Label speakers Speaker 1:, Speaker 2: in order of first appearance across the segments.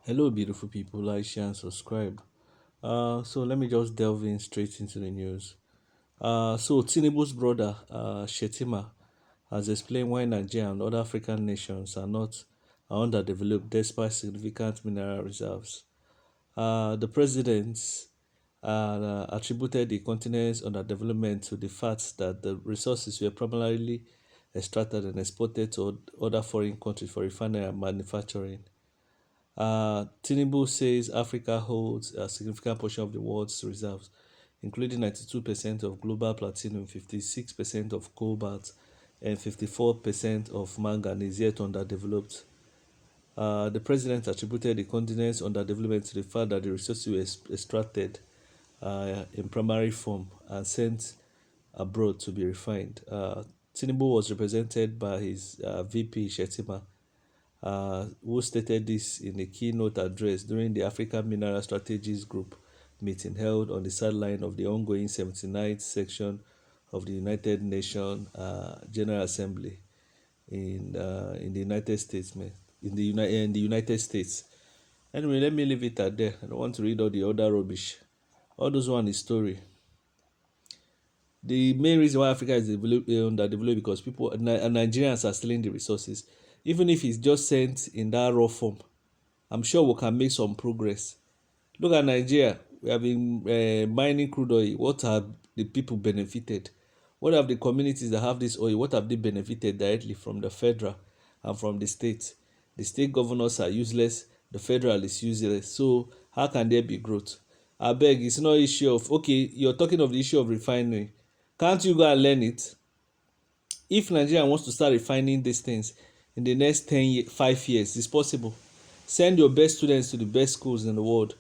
Speaker 1: Hello, beautiful people. Like, share, and subscribe. So let me just delve in straight into the news. So TINUBU's brother, Shettima, has explained why Nigeria and other African nations are underdeveloped despite significant mineral reserves. The president attributed the continent's underdevelopment to the fact that the resources were primarily extracted and exported to other foreign countries for refinery and manufacturing. TINUBU says Africa holds a significant portion of the world's reserves, including 92% of global platinum, 56% of cobalt, and 54% of manganese, yet underdeveloped. The president attributed the continent's underdevelopment to the fact that the resources were extracted in primary form and sent abroad to be refined. TINUBU was represented by his VP Shettima, who stated this in a keynote address during the African Mineral Strategies Group meeting held on the sideline of the ongoing 79th section of the United Nations General Assembly in the United States, man. In the United States. Anyway, let me leave it at there. I don't want to read all the other rubbish. All those one is story. The main reason why Africa is underdeveloped because Nigerians are stealing the resources. Even if it's just sent in that raw form, I'm sure we can make some progress. Look at Nigeria. We have been mining crude oil. What have the people benefited? What have the communities that have this oil, what have they benefited directly from the federal and from the state? The state governors are useless. The federal is useless. So how can there be growth? I beg, it's not issue of, okay, you're talking of the issue of refinery. Can't you go and learn it? If Nigeria wants to start refining these things in the next 5 years, it's possible. Send your best students to the best schools in the world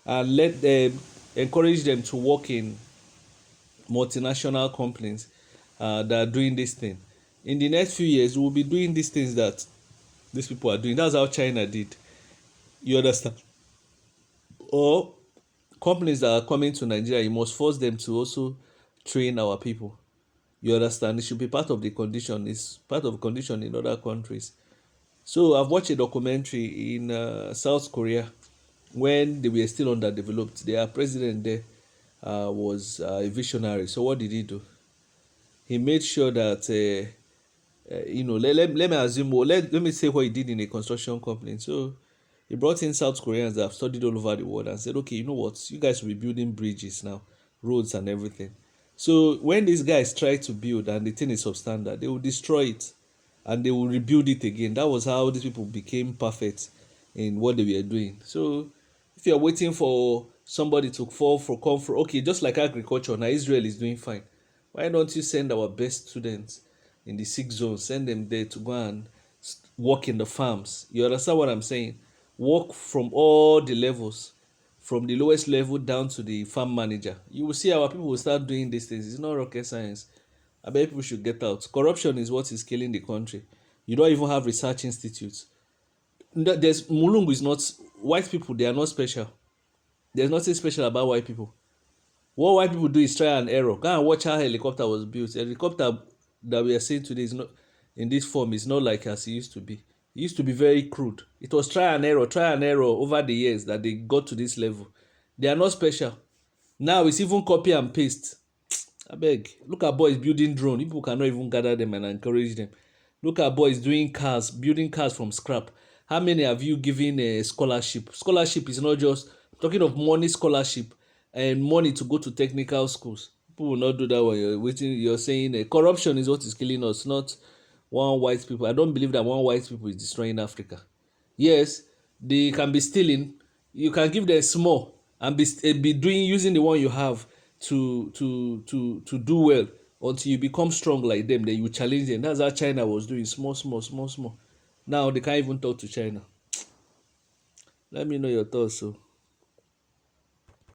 Speaker 1: and let them encourage them to work in multinational companies that are doing this thing. In the next few years, we will be doing these things that these people are doing. That's how China did. You understand? Or companies that are coming to Nigeria, you must force them to also train our people. You understand? It should be part of the condition. It's part of the condition in other countries. So I've watched a documentary in South Korea when they were still underdeveloped. Their president there was a visionary. So what did he do? He made sure that let me assume, or let me say what he did in a construction company. So he brought in South Koreans that have studied all over the world and said, okay, you know what, you guys will be building bridges now, roads and everything. So when these guys try to build and the thing is substandard, they will destroy it and they will rebuild it again. That was how these people became perfect in what they were doing. So if you're waiting for somebody to fall for comfort, okay, just like agriculture, now Israel is doing fine. Why don't you send our best students in the 6 zones, send them there to go and work in the farms? You understand what I'm saying? Work from all the levels, from the lowest level down to the farm manager. You will see our people will start doing these things. It's not rocket science. I bet people should get out. Corruption is what is killing the country. You don't even have research institutes. There's Mulungu is not white people. They are not special. There's nothing special about white people. What white people do is try and error. Go and watch how helicopter was built. A helicopter that we are seeing today is not in this form. Is not like as it used to be. It used to be very crude. It was try and error over the years that they got to this level. They are not special. Now it's even copy and paste. I beg. Look at boys building drone. People cannot even gather them and encourage them. Look at boys doing cars, building cars from scrap. How many have you given a scholarship? Scholarship is not just talking of money scholarship and money to go to technical schools. People will not do that when you're waiting. You're saying corruption is what is killing us, not one white people. I don't believe that one white people is destroying Africa. Yes, they can be stealing. You can give them small and be doing using the one you have to do well until you become strong like them. Then you challenge them. That's how China was doing small. Now they can't even talk to China. Let me know your thoughts. So.